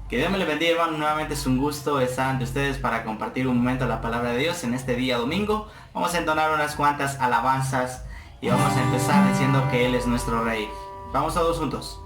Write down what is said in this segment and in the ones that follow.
Que Dios me le bendiga, hermano. Nuevamente es un gusto estar ante ustedes para compartir un momento la palabra de Dios en este día domingo. Vamos a entonar unas cuantas alabanzas y vamos a empezar diciendo que Él es nuestro Rey. Vamos todos juntos.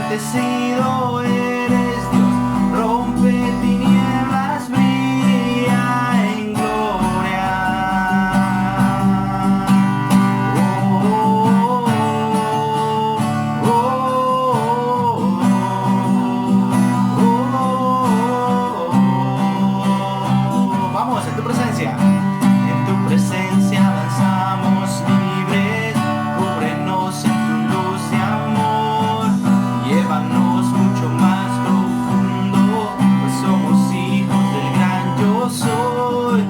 Bendecido eres Dios, rompe tinieblas, brilla en gloria. Vamos, en tu presencia avanzamos libres, cúbrenos en tu luz de amor. Llévanos mucho más profundo, pues somos hijos del gran yo soy.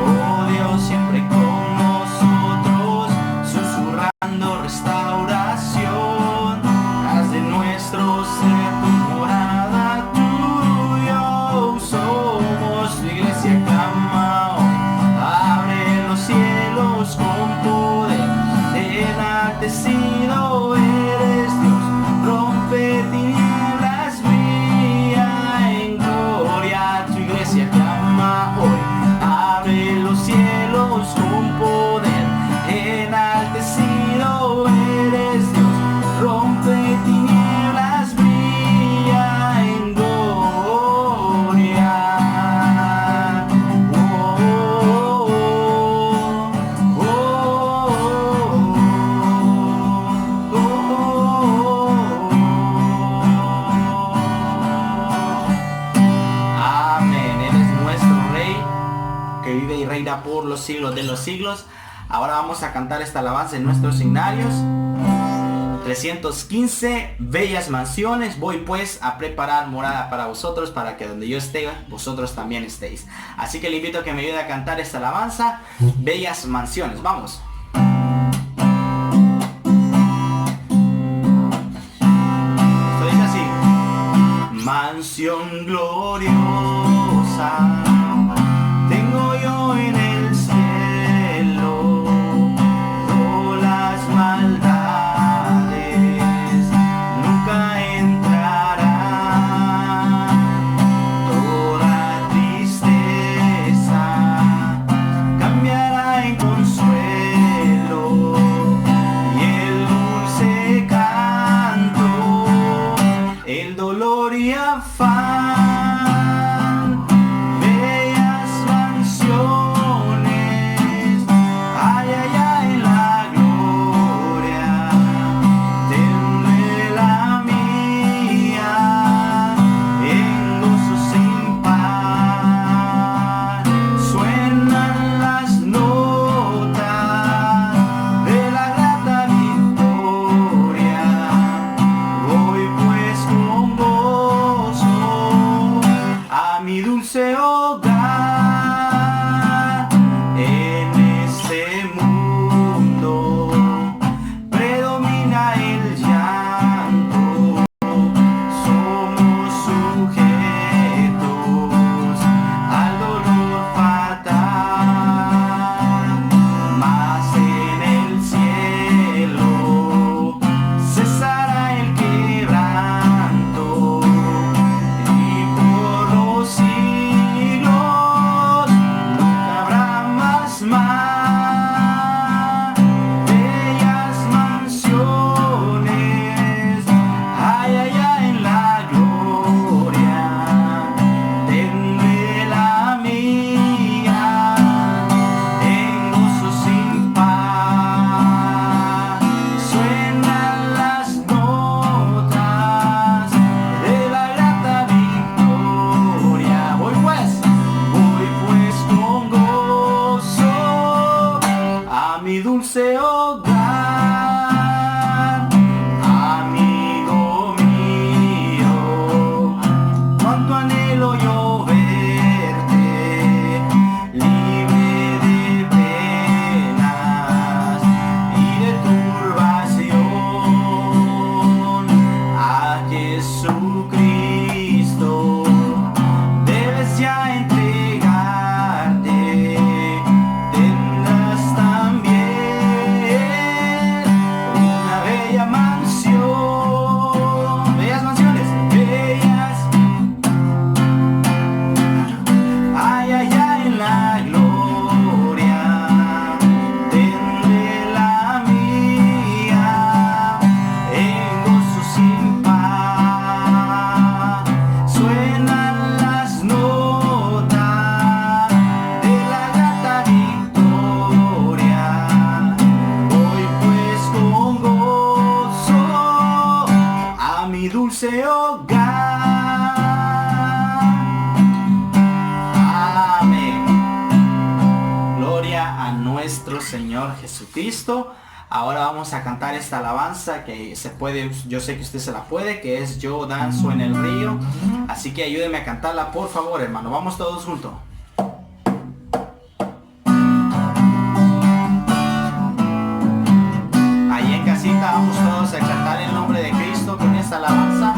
Oh Dios, siempre con nosotros, susurrando restauración. Haz de nuestro ser tu morada, tuyo somos. Tu iglesia clama hoy, abre los cielos con poder, enaltecido eres Dios, rompe tinieblas, brilla en gloria. Tu iglesia clama hoy, abre los cielos con poder, enaltecido eres Dios, rompe tinieblas, brilla en gloria. Que vive y reina por los siglos de los siglos. Ahora vamos a cantar esta alabanza en nuestros signarios. 315, bellas mansiones. Voy pues a preparar morada para vosotros, para que donde yo esté, vosotros también estéis. Así que le invito a que me ayude a cantar esta alabanza, bellas mansiones. Vamos. Esto dice así: mansión gloriosa tengo yo en el cielo, todas las maldades nunca entrarán, toda tristeza cambiará en consuelo y el dulce canto, el dolor y afán dulce hogar. Amén. Gloria a nuestro Señor Jesucristo. Ahora vamos a cantar esta alabanza que se puede, yo sé que usted se la puede, que es Yo danzo en el río. Así que ayúdeme a cantarla, por favor, hermano. Vamos todos juntos. Ahí en casita vamos todos a cantar el nombre de Cristo con esta alabanza.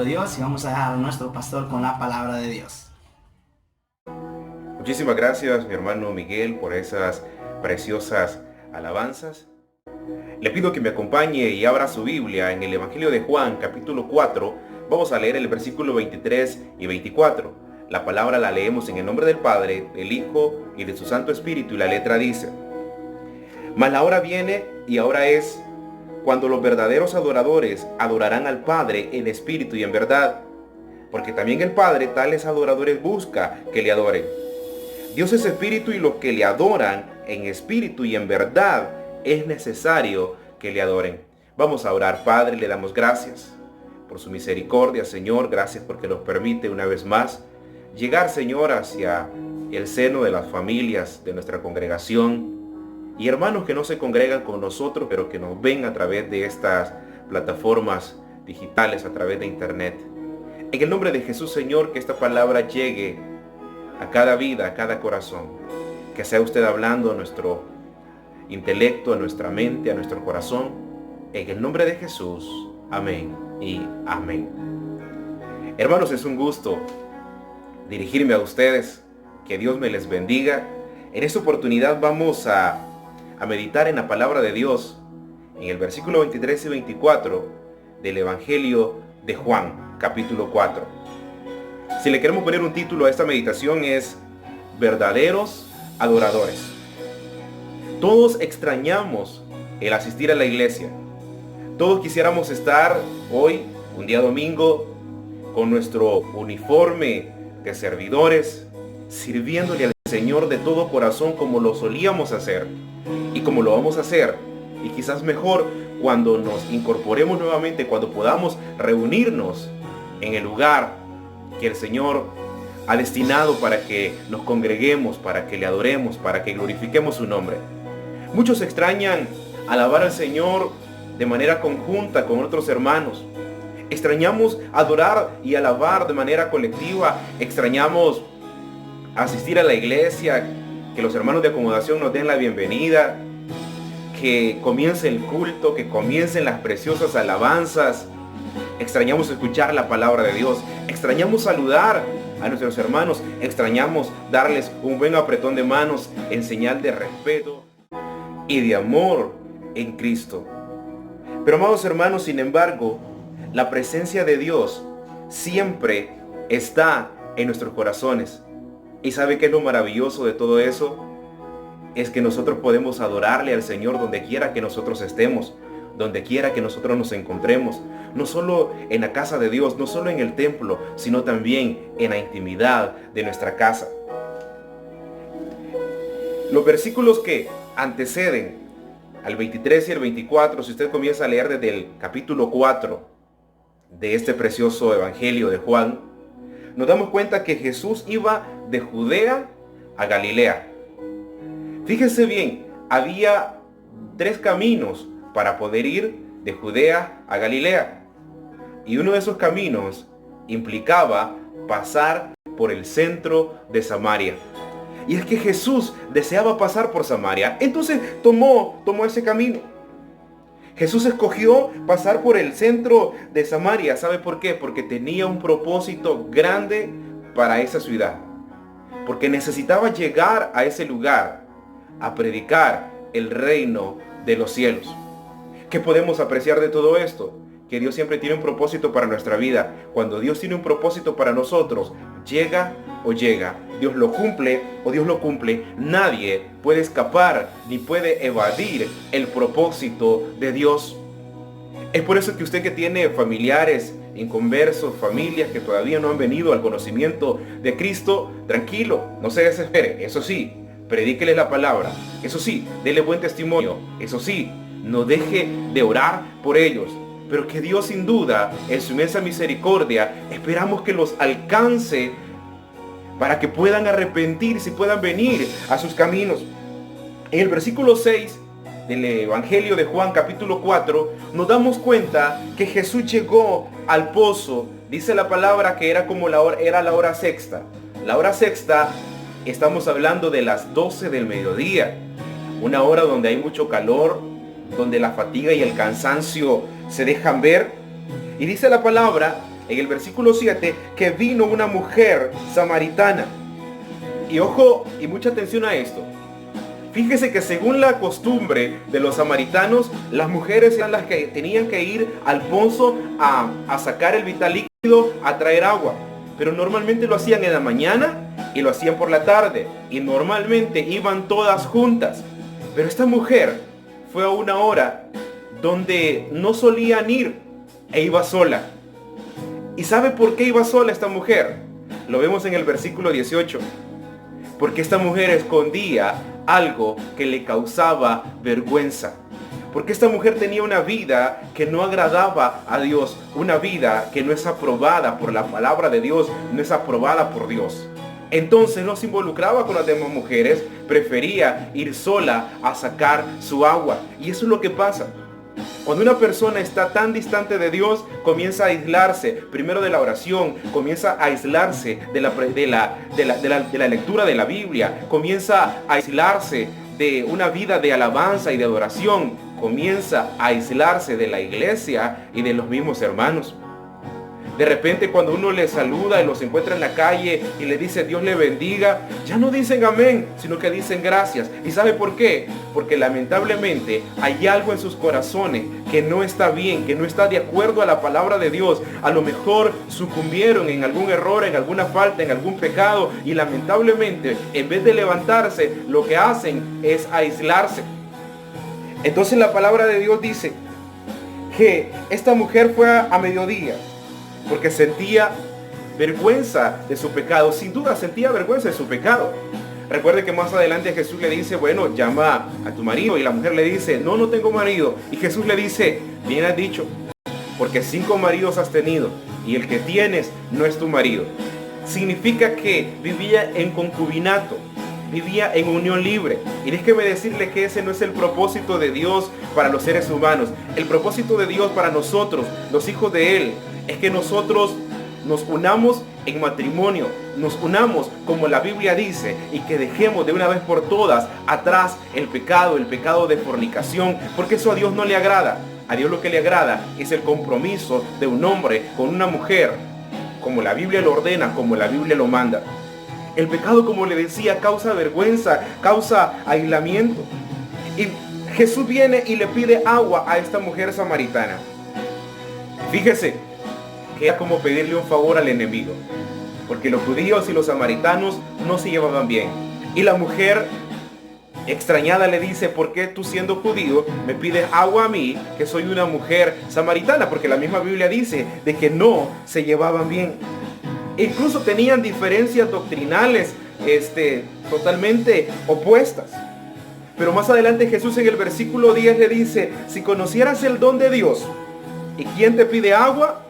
Dios, y vamos a dejar a nuestro pastor con la palabra de Dios. Muchísimas gracias, mi hermano Miguel, por esas preciosas alabanzas. Le pido que me acompañe y abra su Biblia en el Evangelio de Juan, capítulo 4. Vamos a leer el versículo 23 y 24. La palabra la leemos en el nombre del Padre, del Hijo y de su Santo Espíritu, y la letra dice: Mas la hora viene y ahora es, cuando los verdaderos adoradores adorarán al Padre en espíritu y en verdad, porque también el Padre tales adoradores busca que le adoren. Dios es espíritu, y los que le adoran en espíritu y en verdad es necesario que le adoren. Vamos a orar. Padre, le damos gracias por su misericordia, Señor. Gracias porque nos permite una vez más llegar, Señor, hacia el seno de las familias de nuestra congregación, y hermanos que no se congregan con nosotros, pero que nos ven a través de estas plataformas digitales, a través de internet. En el nombre de Jesús, Señor, que esta palabra llegue a cada vida, a cada corazón. Que sea usted hablando a nuestro intelecto, a nuestra mente, a nuestro corazón. En el nombre de Jesús. Amén y amén. Hermanos, es un gusto dirigirme a ustedes. Que Dios me les bendiga. En esta oportunidad vamos a meditar en la palabra de Dios, en el versículo 23 y 24 del Evangelio de Juan, capítulo 4. Si le queremos poner un título a esta meditación, es Verdaderos Adoradores. Todos extrañamos el asistir a la iglesia. Todos quisiéramos estar hoy, un día domingo, con nuestro uniforme de servidores, sirviéndole al Señor de todo corazón, como lo solíamos hacer y como lo vamos a hacer, y quizás mejor cuando nos incorporemos nuevamente, cuando podamos reunirnos en el lugar que el Señor ha destinado para que nos congreguemos, para que le adoremos, para que glorifiquemos su nombre. Muchos extrañan alabar al Señor de manera conjunta con otros hermanos. Extrañamos adorar y alabar de manera colectiva. Extrañamos asistir a la iglesia, que los hermanos de acomodación nos den la bienvenida, que comience el culto, que comiencen las preciosas alabanzas. Extrañamos escuchar la palabra de Dios. Extrañamos saludar a nuestros hermanos. Extrañamos darles un buen apretón de manos en señal de respeto y de amor en Cristo. Pero amados hermanos, sin embargo, la presencia de Dios siempre está en nuestros corazones. ¿Y sabe qué es lo maravilloso de todo eso? Es que nosotros podemos adorarle al Señor donde quiera que nosotros estemos, donde quiera que nosotros nos encontremos, no solo en la casa de Dios, no solo en el templo, sino también en la intimidad de nuestra casa. Los versículos que anteceden al 23 y el 24, si usted comienza a leer desde el capítulo 4 de este precioso evangelio de Juan, nos damos cuenta que Jesús iba de Judea a Galilea. Fíjese bien, había 3 caminos para poder ir de Judea a Galilea. Y uno de esos caminos implicaba pasar por el centro de Samaria. Y es que Jesús deseaba pasar por Samaria. Entonces tomó ese camino. Jesús escogió pasar por el centro de Samaria. ¿Sabe por qué? Porque tenía un propósito grande para esa ciudad. Porque necesitaba llegar a ese lugar a predicar el reino de los cielos. ¿Qué podemos apreciar de todo esto? Que Dios siempre tiene un propósito para nuestra vida. Cuando Dios tiene un propósito para nosotros, llega o llega, Dios lo cumple o Dios lo cumple. Nadie puede escapar ni puede evadir el propósito de Dios. Es por eso que usted que tiene familiares inconversos, familias que todavía no han venido al conocimiento de Cristo, tranquilo, no se desespere. Eso sí, predíqueles la palabra. Eso sí, dele buen testimonio. Eso sí, no deje de orar por ellos. Pero que Dios sin duda, en su inmensa misericordia, esperamos que los alcance para que puedan arrepentirse y puedan venir a sus caminos. En el versículo 6 del Evangelio de Juan capítulo 4, nos damos cuenta que Jesús llegó al pozo. Dice la palabra que era como la hora sexta. La hora sexta, estamos hablando de las 12 del mediodía. Una hora donde hay mucho calor, donde la fatiga y el cansancio se dejan ver. Y dice la palabra en el versículo 7 que vino una mujer samaritana. Y ojo y mucha atención a esto. Fíjese que según la costumbre de los samaritanos, las mujeres eran las que tenían que ir al pozo a sacar el vital líquido, a traer agua. Pero normalmente lo hacían en la mañana y lo hacían por la tarde. Y normalmente iban todas juntas. Pero esta mujer fue a una hora donde no solían ir e iba sola. ¿Y sabe por qué iba sola esta mujer? Lo vemos en el versículo 18. Porque esta mujer escondía algo que le causaba vergüenza. Porque esta mujer tenía una vida que no agradaba a Dios. Una vida que no es aprobada por la palabra de Dios, no es aprobada por Dios. Entonces no se involucraba con las demás mujeres, prefería ir sola a sacar su agua. Y eso es lo que pasa. Cuando una persona está tan distante de Dios, comienza a aislarse primero de la oración, comienza a aislarse de la lectura de la Biblia, comienza a aislarse de una vida de alabanza y de adoración, comienza a aislarse de la iglesia y de los mismos hermanos. De repente cuando uno le saluda y los encuentra en la calle y le dice Dios le bendiga, ya no dicen amén, sino que dicen gracias. ¿Y sabe por qué? Porque lamentablemente hay algo en sus corazones que no está bien, que no está de acuerdo a la palabra de Dios. A lo mejor sucumbieron en algún error, en alguna falta, en algún pecado y lamentablemente en vez de levantarse, lo que hacen es aislarse. Entonces la palabra de Dios dice que esta mujer fue a mediodía porque sentía vergüenza de su pecado. Sin duda sentía vergüenza de su pecado. Recuerde que más adelante Jesús le dice, bueno, llama a tu marido. Y la mujer le dice, no tengo marido. Y Jesús le dice, bien has dicho, porque 5 maridos has tenido y el que tienes no es tu marido. Significa que vivía en concubinato, vivía en unión libre. Y déjeme decirle que ese no es el propósito de Dios para los seres humanos. El propósito de Dios para nosotros, los hijos de Él, es que nosotros nos unamos en matrimonio, nos unamos como la Biblia dice, y que dejemos de una vez por todas atrás el pecado de fornicación, porque eso a Dios no le agrada. A Dios lo que le agrada es el compromiso de un hombre con una mujer, como la Biblia lo ordena, como la Biblia lo manda. El pecado, como le decía, causa vergüenza, causa aislamiento. Y Jesús viene y le pide agua a esta mujer samaritana. Fíjese que era como pedirle un favor al enemigo, porque los judíos y los samaritanos no se llevaban bien. Y la mujer extrañada le dice: ¿por qué tú, siendo judío, me pides agua a mí, que soy una mujer samaritana? Porque la misma Biblia dice de que no se llevaban bien. Incluso tenían diferencias doctrinales totalmente opuestas. Pero más adelante Jesús en el versículo 10 le dice: si conocieras el don de Dios y quién te pide agua,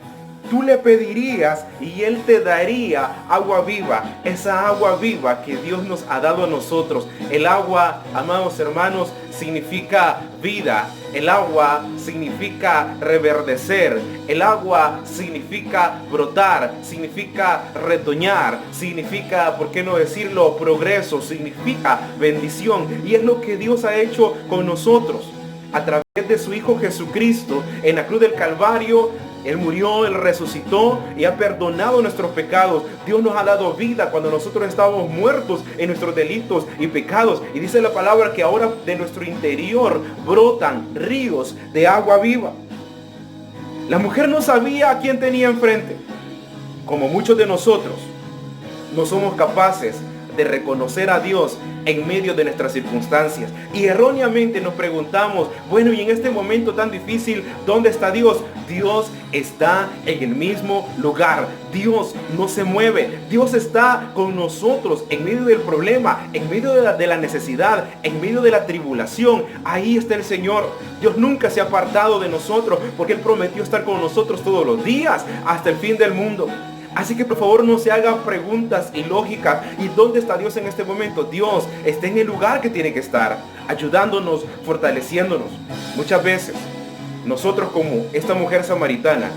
tú le pedirías y Él te daría agua viva, esa agua viva que Dios nos ha dado a nosotros. El agua, amados hermanos, significa vida. El agua significa reverdecer. El agua significa brotar, significa retoñar, significa, ¿por qué no decirlo?, progreso, significa bendición. Y es lo que Dios ha hecho con nosotros a través de su Hijo Jesucristo en la cruz del Calvario. Él murió, Él resucitó y ha perdonado nuestros pecados. Dios nos ha dado vida cuando nosotros estábamos muertos en nuestros delitos y pecados. Y dice la palabra que ahora de nuestro interior brotan ríos de agua viva. La mujer no sabía a quién tenía enfrente. Como muchos de nosotros, no somos capaces de reconocer a Dios en medio de nuestras circunstancias. Y erróneamente nos preguntamos: bueno, y en este momento tan difícil, ¿dónde está Dios? Dios está en el mismo lugar. Dios no se mueve. Dios está con nosotros en medio del problema, en medio de la necesidad, en medio de la tribulación. Ahí está el Señor. Dios nunca se ha apartado de nosotros, porque Él prometió estar con nosotros todos los días hasta el fin del mundo. Así que por favor no se hagan preguntas ilógicas. ¿Y dónde está Dios en este momento? Dios está en el lugar que tiene que estar, ayudándonos, fortaleciéndonos. Muchas veces nosotros, como esta mujer samaritana,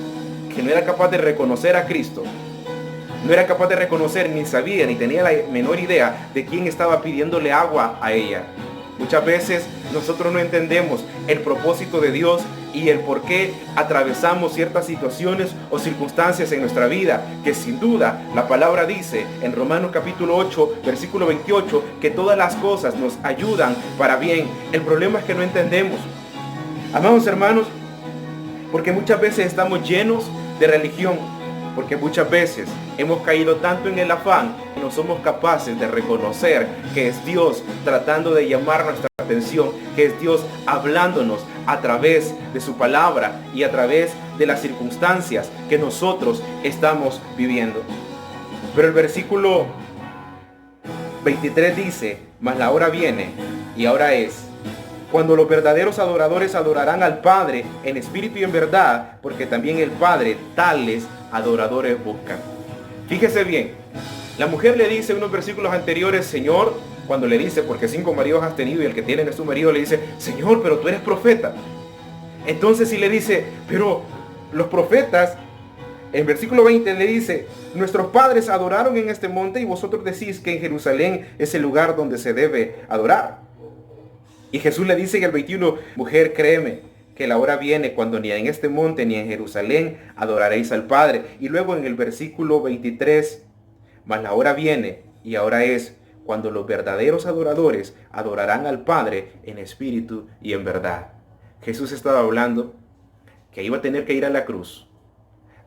que no era capaz de reconocer a Cristo, no era capaz de reconocer, ni sabía, ni tenía la menor idea de quién estaba pidiéndole agua a ella. Muchas veces nosotros no entendemos el propósito de Dios y el por qué atravesamos ciertas situaciones o circunstancias en nuestra vida, que sin duda la palabra dice en Romanos capítulo 8, versículo 28, que todas las cosas nos ayudan para bien. El problema es que no entendemos, amados hermanos, porque muchas veces estamos llenos de religión, porque muchas veces hemos caído tanto en el afán que no somos capaces de reconocer que es Dios tratando de llamar nuestra atención, que es Dios hablándonos a través de su palabra y a través de las circunstancias que nosotros estamos viviendo. Pero el versículo 23 dice: mas la hora viene y ahora es, cuando los verdaderos adoradores adorarán al Padre en espíritu y en verdad, porque también el Padre tales adoradores buscan. Fíjese bien, la mujer le dice en unos versículos anteriores: Señor, cuando le dice, porque 5 maridos has tenido y el que tiene es tu marido, le dice: Señor, pero tú eres profeta. Entonces sí le dice: pero los profetas, en versículo 20 le dice: nuestros padres adoraron en este monte y vosotros decís que en Jerusalén es el lugar donde se debe adorar. Y Jesús le dice en el 21: mujer, créeme que la hora viene cuando ni en este monte ni en Jerusalén adoraréis al Padre. Y luego en el versículo 23: mas la hora viene y ahora es, cuando los verdaderos adoradores adorarán al Padre en espíritu y en verdad. Jesús estaba hablando que iba a tener que ir a la cruz,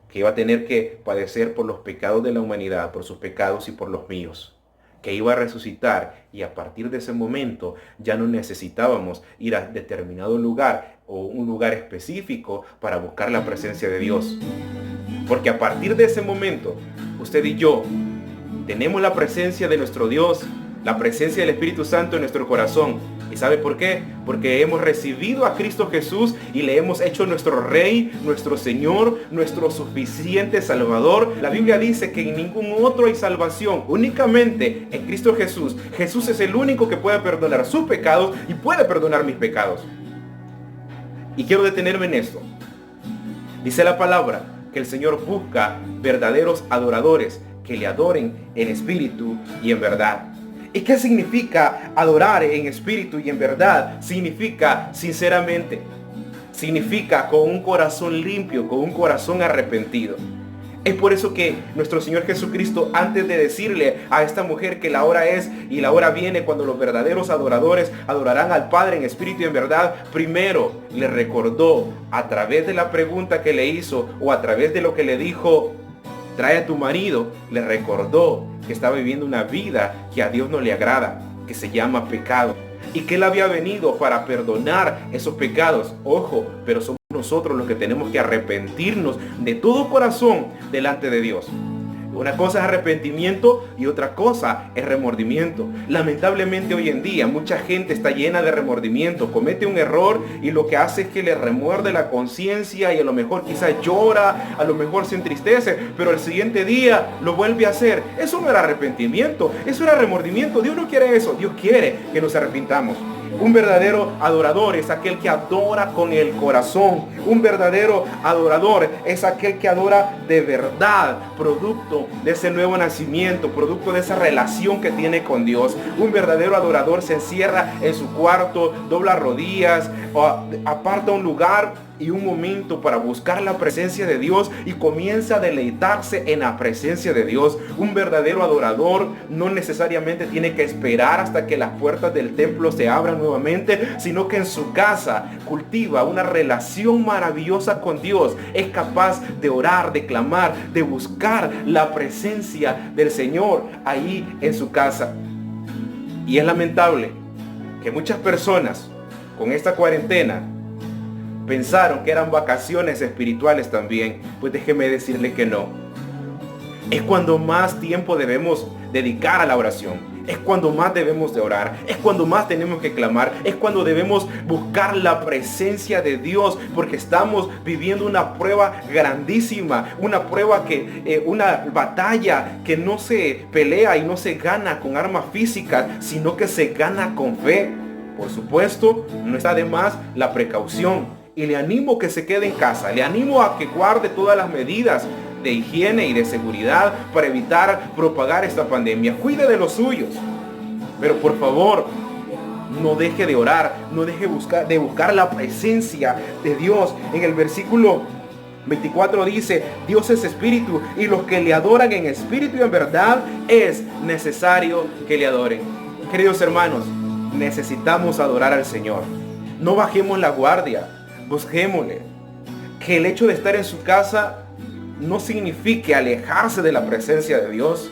que iba a tener que padecer por los pecados de la humanidad, por sus pecados y por los míos, que iba a resucitar, y a partir de ese momento ya no necesitábamos ir a determinado lugar o un lugar específico para buscar la presencia de Dios. Porque a partir de ese momento, usted y yo tenemos la presencia de nuestro Dios, la presencia del Espíritu Santo en nuestro corazón. ¿Y sabe por qué? Porque hemos recibido a Cristo Jesús y le hemos hecho nuestro Rey, nuestro Señor, nuestro suficiente Salvador. La Biblia dice que en ningún otro hay salvación, únicamente en Cristo Jesús. Jesús es el único que puede perdonar sus pecados y puede perdonar mis pecados. Y quiero detenerme en esto. Dice la palabra que el Señor busca verdaderos adoradores que le adoren en espíritu y en verdad. ¿Y qué significa adorar en espíritu y en verdad? Significa sinceramente. Significa con un corazón limpio, con un corazón arrepentido. Es por eso que nuestro Señor Jesucristo, antes de decirle a esta mujer que la hora es y la hora viene cuando los verdaderos adoradores adorarán al Padre en espíritu y en verdad, primero le recordó a través de la pregunta que le hizo o a través de lo que le dijo, trae a tu marido, le recordó que estaba viviendo una vida que a Dios no le agrada, que se llama pecado. Y que Él había venido para perdonar esos pecados. Ojo, pero somos nosotros los que tenemos que arrepentirnos de todo corazón delante de Dios. Una cosa es arrepentimiento y otra cosa es remordimiento. Lamentablemente hoy en día mucha gente está llena de remordimiento, comete un error y lo que hace es que le remuerde la conciencia y a lo mejor quizás llora, a lo mejor se entristece, pero el siguiente día lo vuelve a hacer. Eso no era arrepentimiento, eso era remordimiento. Dios no quiere eso, Dios quiere que nos arrepintamos. Un verdadero adorador es aquel que adora con el corazón. Un verdadero adorador es aquel que adora de verdad, producto de ese nuevo nacimiento, producto de esa relación que tiene con Dios. Un verdadero adorador se encierra en su cuarto, dobla rodillas, aparta un lugar y un momento para buscar la presencia de Dios y comienza a deleitarse en la presencia de Dios. Un verdadero adorador no necesariamente tiene que esperar hasta que las puertas del templo se abran nuevamente, sino que en su casa cultiva una relación maravillosa con Dios. Es capaz de orar, de clamar, de buscar la presencia del Señor ahí en su casa. Y es lamentable que muchas personas con esta cuarentena pensaron que eran vacaciones espirituales también. Pues déjeme decirle que no. Es cuando más tiempo debemos dedicar a la oración. Es cuando más debemos de orar. Es cuando más tenemos que clamar. Es cuando debemos buscar la presencia de Dios. Porque estamos viviendo una prueba grandísima. Una prueba una batalla que no se pelea y no se gana con armas físicas, sino que se gana con fe. Por supuesto, no está de más la precaución. Y le animo que se quede en casa. Le animo a que guarde todas las medidas de higiene y de seguridad para evitar propagar esta pandemia. Cuide de los suyos. Pero por favor, no deje de orar. No deje de buscar la presencia de Dios. En el versículo 24 dice, Dios es espíritu y los que le adoran en espíritu y en verdad es necesario que le adoren. Queridos hermanos, necesitamos adorar al Señor. No bajemos la guardia. Busquémosle. Que el hecho de estar en su casa no signifique alejarse de la presencia de Dios.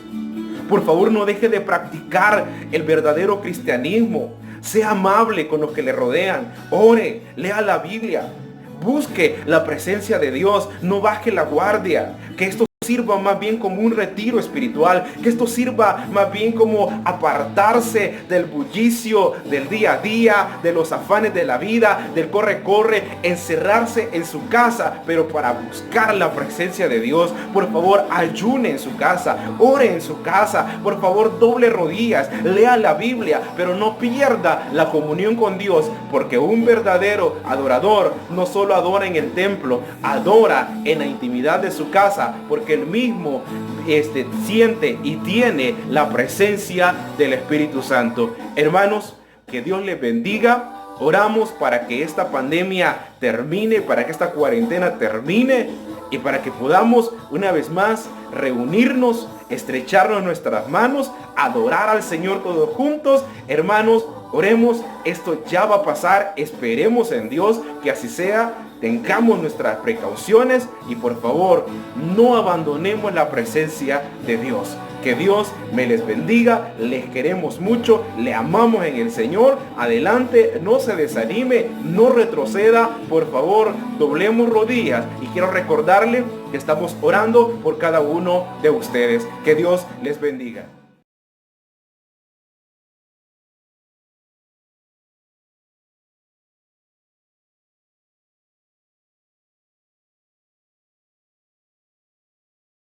Por favor, no deje de practicar el verdadero cristianismo. Sea amable con los que le rodean. Ore, lea la Biblia. Busque la presencia de Dios. No baje la guardia. Que esto sirva más bien como un retiro espiritual, que esto sirva más bien como apartarse del bullicio del día a día, de los afanes de la vida, del corre, encerrarse en su casa, pero para buscar la presencia de Dios. Por favor, ayune en su casa, ore en su casa, por favor, doble rodillas, lea la Biblia, pero no pierda la comunión con Dios, porque un verdadero adorador no solo adora en el templo, adora en la intimidad de su casa, porque él mismo siente y tiene la presencia del Espíritu Santo. Hermanos, que Dios les bendiga. Oramos para que esta pandemia termine, para que esta cuarentena termine y para que podamos una vez más reunirnos, estrecharnos nuestras manos, adorar al Señor todos juntos. Hermanos, oremos, esto ya va a pasar, esperemos en Dios que así sea. Tengamos nuestras precauciones y por favor no abandonemos la presencia de Dios. Que Dios me les bendiga, les queremos mucho, le amamos en el Señor. Adelante, no se desanime, no retroceda, por favor, doblemos rodillas. Y quiero recordarle que estamos orando por cada uno de ustedes. Que Dios les bendiga.